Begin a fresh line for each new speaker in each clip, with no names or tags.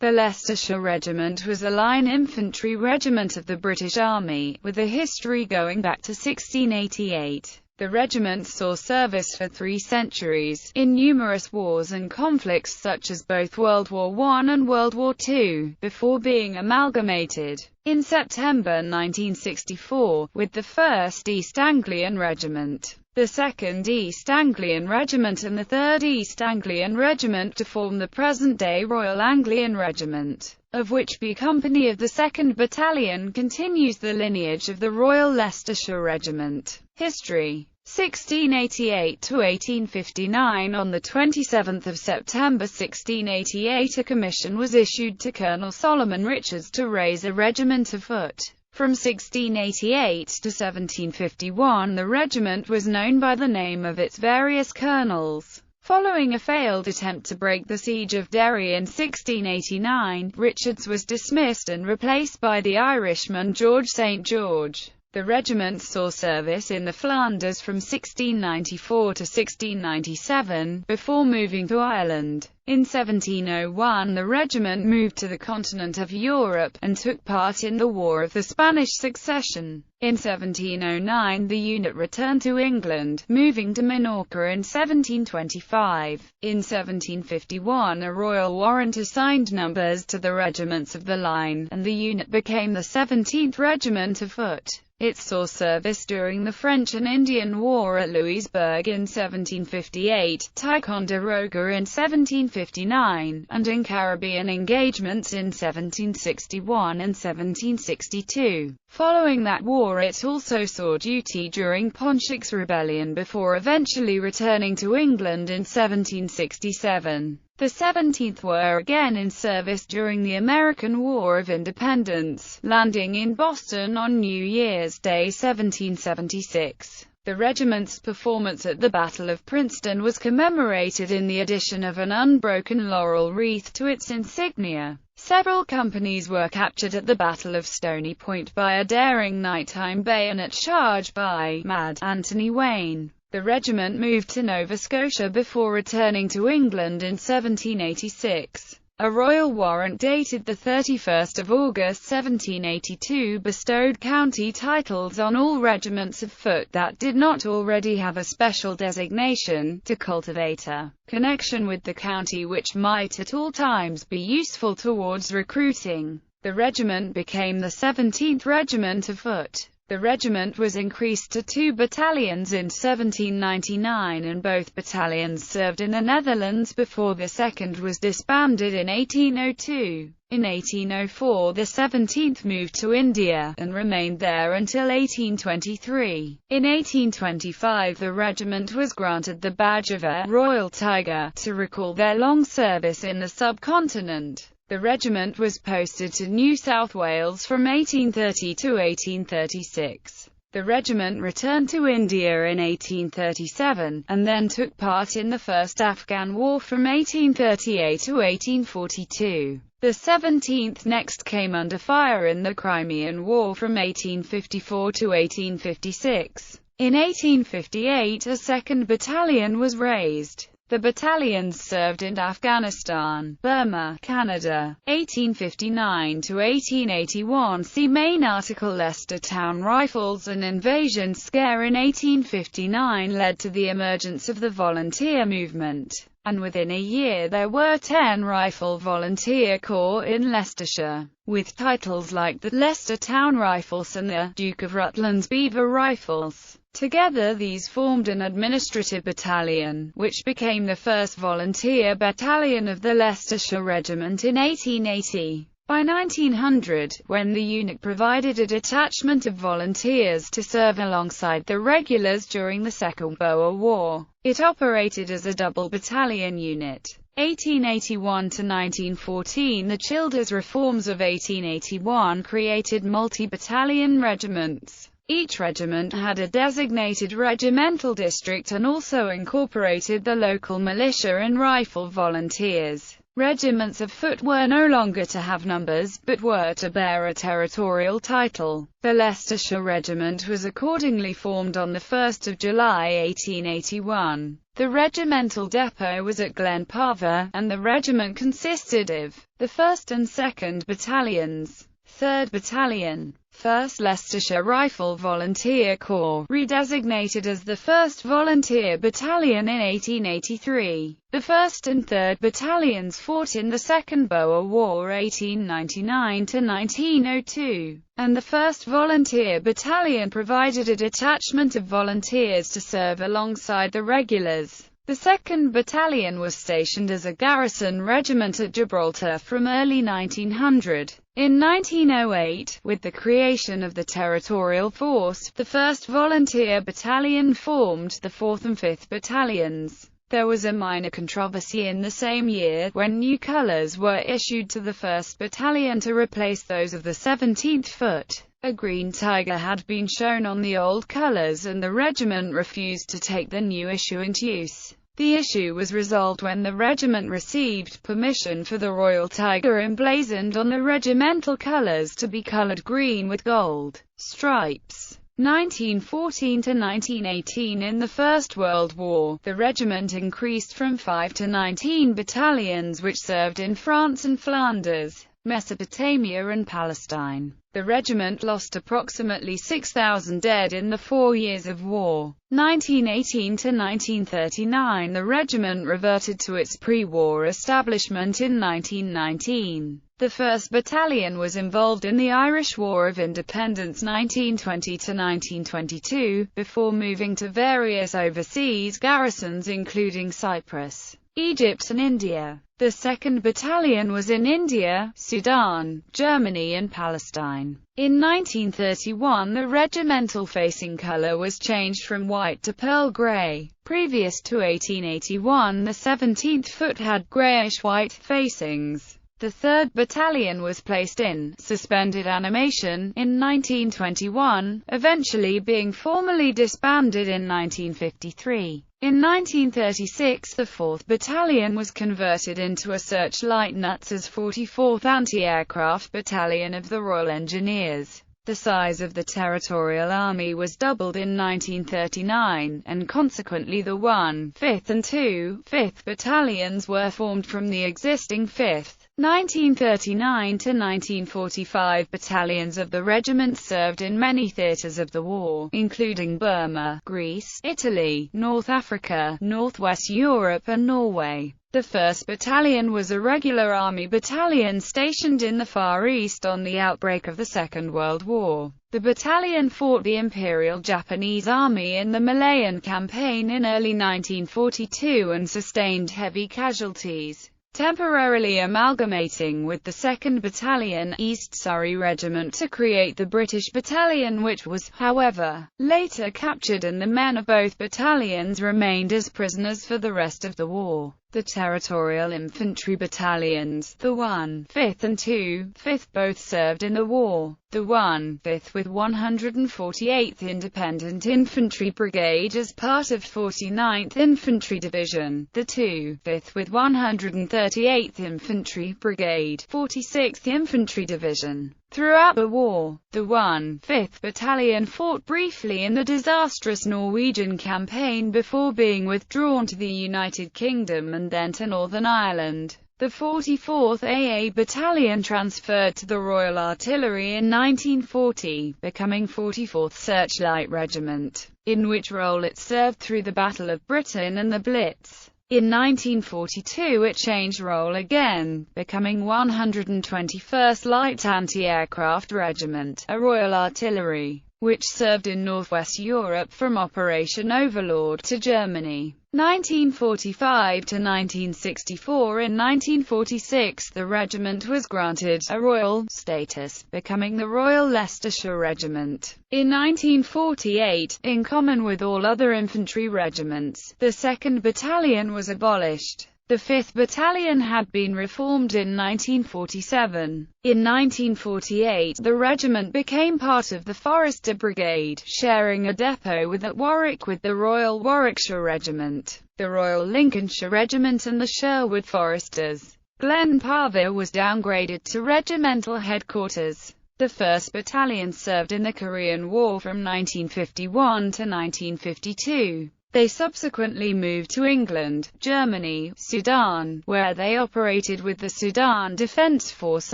The Leicestershire Regiment was a line infantry regiment of the British Army, with a history going back to 1688. The regiment saw service for 3 centuries, in numerous wars and conflicts such as both World War I and World War II, before being amalgamated in September 1964, with the 1st East Anglian Regiment, the 2nd East Anglian Regiment and the 3rd East Anglian Regiment to form the present-day Royal Anglian Regiment, of which B Company of the 2nd Battalion continues the lineage of the Royal Leicestershire Regiment. History 1688 to 1859. On the 27th of September 1688, a commission was issued to Colonel Solomon Richards to raise a regiment of foot. From 1688 to 1751, the regiment was known by the name of its various colonels. Following a failed attempt to break the siege of Derry in 1689, Richards was dismissed and replaced by the Irishman George St. George. The regiment saw service in the Flanders from 1694 to 1697, before moving to Ireland. In 1701 the regiment moved to the continent of Europe, and took part in the War of the Spanish Succession. In 1709 the unit returned to England, moving to Minorca in 1725. In 1751 a royal warrant assigned numbers to the regiments of the line, and the unit became the 17th Regiment of Foot. It saw service during the French and Indian War at Louisbourg in 1758, Ticonderoga in 1759, and in Caribbean engagements in 1761 and 1762. Following that war it also saw duty during Pontiac's Rebellion before eventually returning to England in 1767. The 17th were again in service during the American War of Independence, landing in Boston on New Year's Day 1776. The regiment's performance at the Battle of Princeton was commemorated in the addition of an unbroken laurel wreath to its insignia. Several companies were captured at the Battle of Stony Point by a daring nighttime bayonet charge by Mad Anthony Wayne. The regiment moved to Nova Scotia before returning to England in 1786. A royal warrant dated 31 August 1782 bestowed county titles on all regiments of foot that did not already have a special designation, to cultivate a connection with the county which might at all times be useful towards recruiting. The regiment became the 17th Regiment of Foot. The regiment was increased to 2 battalions in 1799, and both battalions served in the Netherlands before the second was disbanded in 1802. In 1804 the 17th moved to India, and remained there until 1823. In 1825 the regiment was granted the badge of a Royal Tiger, to recall their long service in the subcontinent. The regiment was posted to New South Wales from 1830 to 1836. The regiment returned to India in 1837, and then took part in the First Afghan War from 1838 to 1842. The 17th next came under fire in the Crimean War from 1854 to 1856. In 1858 a 2nd battalion was raised. The battalions served in Afghanistan, Burma, Canada. 1859 to 1881. See main article. Leicester Town Rifles. An invasion scare in 1859 led to the emergence of the volunteer movement, and within a year there were 10 rifle volunteer corps in Leicestershire, with titles like the Leicester Town Rifles and the Duke of Rutland's Beaver Rifles. Together these formed an administrative battalion, which became the first volunteer battalion of the Leicestershire Regiment in 1880. By 1900, when the unit provided a detachment of volunteers to serve alongside the regulars during the Second Boer War, it operated as a double battalion unit. 1881 to 1914. The Childers reforms of 1881 created multi-battalion regiments. Each regiment had a designated regimental district and also incorporated the local militia and rifle volunteers. Regiments of foot were no longer to have numbers, but were to bear a territorial title. The Leicestershire Regiment was accordingly formed on 1 July 1881. The regimental depot was at Glenparva, and the regiment consisted of the 1st and 2nd Battalions, 3rd Battalion, 1st Leicestershire Rifle Volunteer Corps, redesignated as the 1st Volunteer Battalion in 1883. The 1st and 3rd Battalions fought in the Second Boer War 1899–1902, and the 1st Volunteer Battalion provided a detachment of volunteers to serve alongside the regulars. The 2nd Battalion was stationed as a garrison regiment at Gibraltar from early 1900. In 1908, with the creation of the Territorial Force, the 1st Volunteer Battalion formed the 4th and 5th Battalions. There was a minor controversy in the same year, when new colours were issued to the 1st Battalion to replace those of the 17th Foot. A green tiger had been shown on the old colours, and the regiment refused to take the new issue into use. The issue was resolved when the regiment received permission for the royal tiger emblazoned on the regimental colours to be coloured green with gold stripes. 1914–1918. In the First World War, the regiment increased from 5 to 19 battalions which served in France and Flanders, Mesopotamia and Palestine. The regiment lost approximately 6,000 dead in the 4 years of war. 1918–1939. The regiment reverted to its pre-war establishment in 1919. The 1st Battalion was involved in the Irish War of Independence 1920–1922, before moving to various overseas garrisons including Cyprus, Egypt and India. The 2nd Battalion was in India, Sudan, Germany and Palestine. In 1931 the regimental facing colour was changed from white to pearl grey. Previous to 1881 the 17th Foot had greyish-white facings. The 3rd Battalion was placed in suspended animation in 1921, eventually being formally disbanded in 1953. In 1936 the 4th Battalion was converted into a searchlight Nutz's 44th Anti-Aircraft Battalion of the Royal Engineers. The size of the Territorial Army was doubled in 1939, and consequently the 1, 5th and 2, 5th Battalions were formed from the existing 5th. 1939–1945 battalions of the regiment served in many theatres of the war, including Burma, Greece, Italy, North Africa, Northwest Europe and Norway. The 1st Battalion was a regular army battalion stationed in the Far East on the outbreak of the Second World War. The battalion fought the Imperial Japanese Army in the Malayan Campaign in early 1942 and sustained heavy casualties, temporarily amalgamating with the 2nd Battalion, East Surrey Regiment to create the British Battalion, which was, however, later captured, and the men of both battalions remained as prisoners for the rest of the war. The Territorial Infantry Battalions, the 1, 5th and 2, 5th both served in the war. The 1, 5th with 148th Independent Infantry Brigade as part of 49th Infantry Division, the 2, 5th with 138th Infantry Brigade, 46th Infantry Division. Throughout the war, the 1, 5th Battalion fought briefly in the disastrous Norwegian campaign before being withdrawn to the United Kingdom and then to Northern Ireland. The 44th AA Battalion transferred to the Royal Artillery in 1940, becoming 44th Searchlight Regiment, in which role it served through the Battle of Britain and the Blitz. In 1942 it changed role again, becoming 121st Light Anti-Aircraft Regiment, a Royal Artillery, which served in Northwest Europe from Operation Overlord to Germany. 1945 to 1964. In 1946 the regiment was granted a royal status, becoming the Royal Leicestershire Regiment. In 1948, in common with all other infantry regiments, the 2nd Battalion was abolished. The 5th Battalion had been reformed in 1947. In 1948, the regiment became part of the Forester Brigade, sharing a depot at Warwick with the Royal Warwickshire Regiment, the Royal Lincolnshire Regiment and the Sherwood Foresters. Glenparva was downgraded to regimental headquarters. The 1st Battalion served in the Korean War from 1951 to 1952. They subsequently moved to England, Germany, Sudan, where they operated with the Sudan Defence Force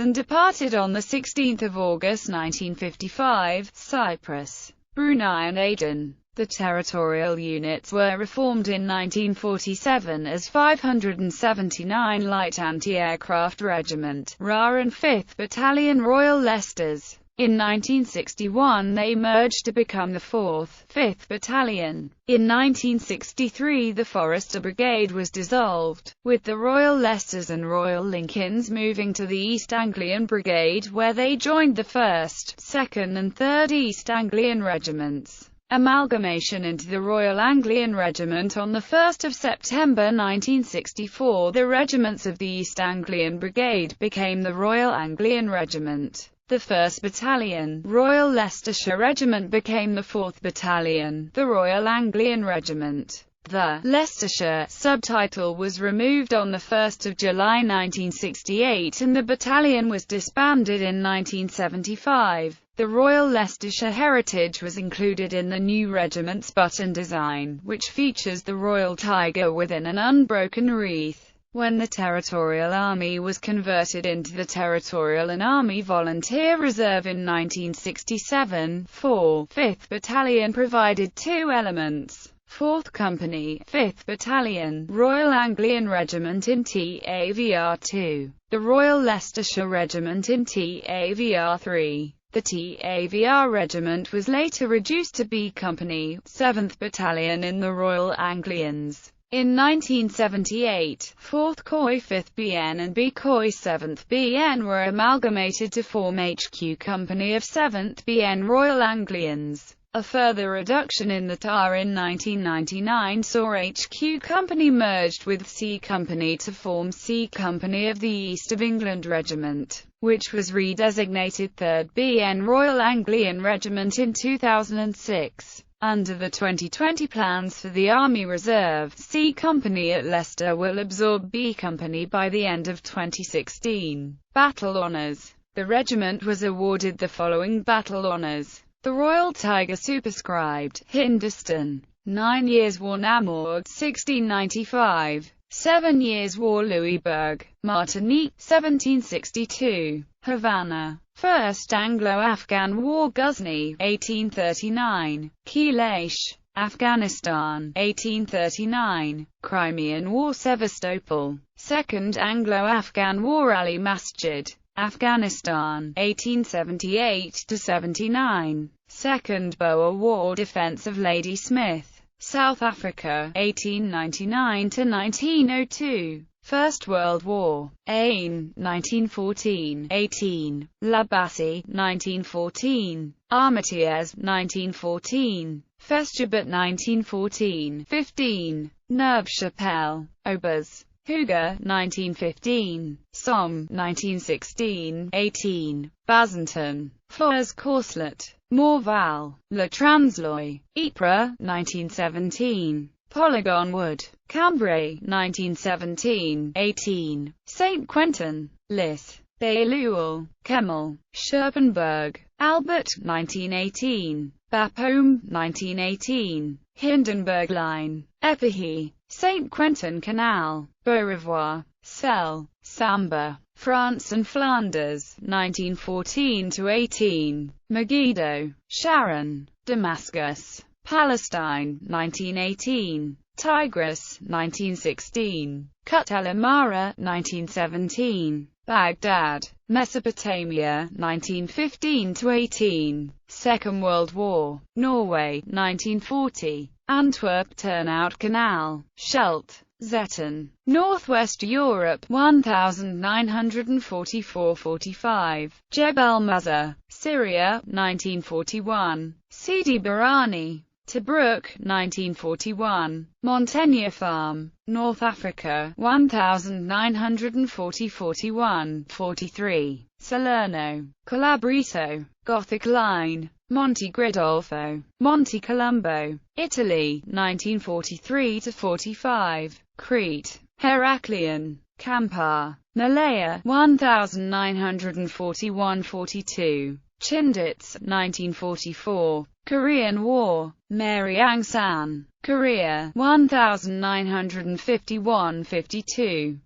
and departed on 16 August 1955, Cyprus, Brunei and Aden. The territorial units were reformed in 1947 as 579 Light Anti-Aircraft Regiment, RA and 5th Battalion Royal Leicesters. In 1961 they merged to become the 4th, 5th Battalion. In 1963 the Forester Brigade was dissolved, with the Royal Leicesters and Royal Lincolns moving to the East Anglian Brigade, where they joined the 1st, 2nd and 3rd East Anglian Regiments. Amalgamation into the Royal Anglian Regiment. On 1 September 1964 the regiments of the East Anglian Brigade became the Royal Anglian Regiment. The 1st Battalion, Royal Leicestershire Regiment, became the 4th Battalion, the Royal Anglian Regiment. The Leicestershire subtitle was removed on 1 July 1968 and the battalion was disbanded in 1975. The Royal Leicestershire heritage was included in the new regiment's button design, which features the Royal Tiger within an unbroken wreath. When the Territorial Army was converted into the Territorial and Army Volunteer Reserve in 1967, 5th Battalion provided two elements. 4th Company, 5th Battalion, Royal Anglian Regiment in TAVR 2, the Royal Leicestershire Regiment in TAVR 3. The TAVR Regiment was later reduced to B Company, 7th Battalion in the Royal Anglians. In 1978, 4th COI 5th BN and B COI 7th BN were amalgamated to form HQ Company of 7th BN Royal Anglians. A further reduction in the TAR in 1999 saw HQ Company merged with C Company to form C Company of the East of England Regiment, which was redesignated 3rd BN Royal Anglian Regiment in 2006. Under the 2020 plans for the Army Reserve, C Company at Leicester will absorb B Company by the end of 2016. Battle Honours. The regiment was awarded the following battle honours. The Royal Tiger superscribed, Hindustan. 9 Years' War Namur, 1695. 7 Years' War Louisbourg, Martinique, 1762. Havana. First Anglo-Afghan War Ghazni, 1839. Kailash, Afghanistan, 1839. Crimean War Sevastopol. Second Anglo-Afghan War Ali Masjid, Afghanistan, 1878–79. Second Boer War Defense of Ladysmith, South Africa, 1899–1902. First World War. Ain, 1914–18. La Bassée, 1914. Armentières, 1914. Festubert, 1914–15. Neuve-Chapelle, Aubers. Hooger, 1915. Somme, 1916–18. Bazenton. Flers-Courcelette. Morval. Le Transloy. Ypres, 1917. Polygon Wood. Cambrai, 1917–18. Saint-Quentin. Lys. Bailleul. Kemmel. Scherpenberg. Albert, 1918. Bapaume, 1918. Hindenburg Line. Épinay. Saint-Quentin Canal. Beaurevoir. Celle. Samba. France and Flanders, 1914–18. Megiddo. Sharon. Damascus. Palestine, 1918. Tigris, 1916. Kut El Amara, 1917. Baghdad. Mesopotamia, 1915–18. Second World War. Norway, 1940. Antwerp Turnout Canal. Scheldt. Zetten. Northwest Europe, 1944–45. Jebel Musa. Syria, 1941. Sidi Barani. Tobruk, 1941. Montaigne Farm. North Africa, 1940–41–43. Salerno. Calabrito. Gothic Line. Monte Gridolfo. Monte Colombo. Italy, 1943–45. Crete. Heraklion. Kampar. Malaya, 1941–42, Chindits, 1944, Korean War, Mary Aung San, Korea, 1951–52,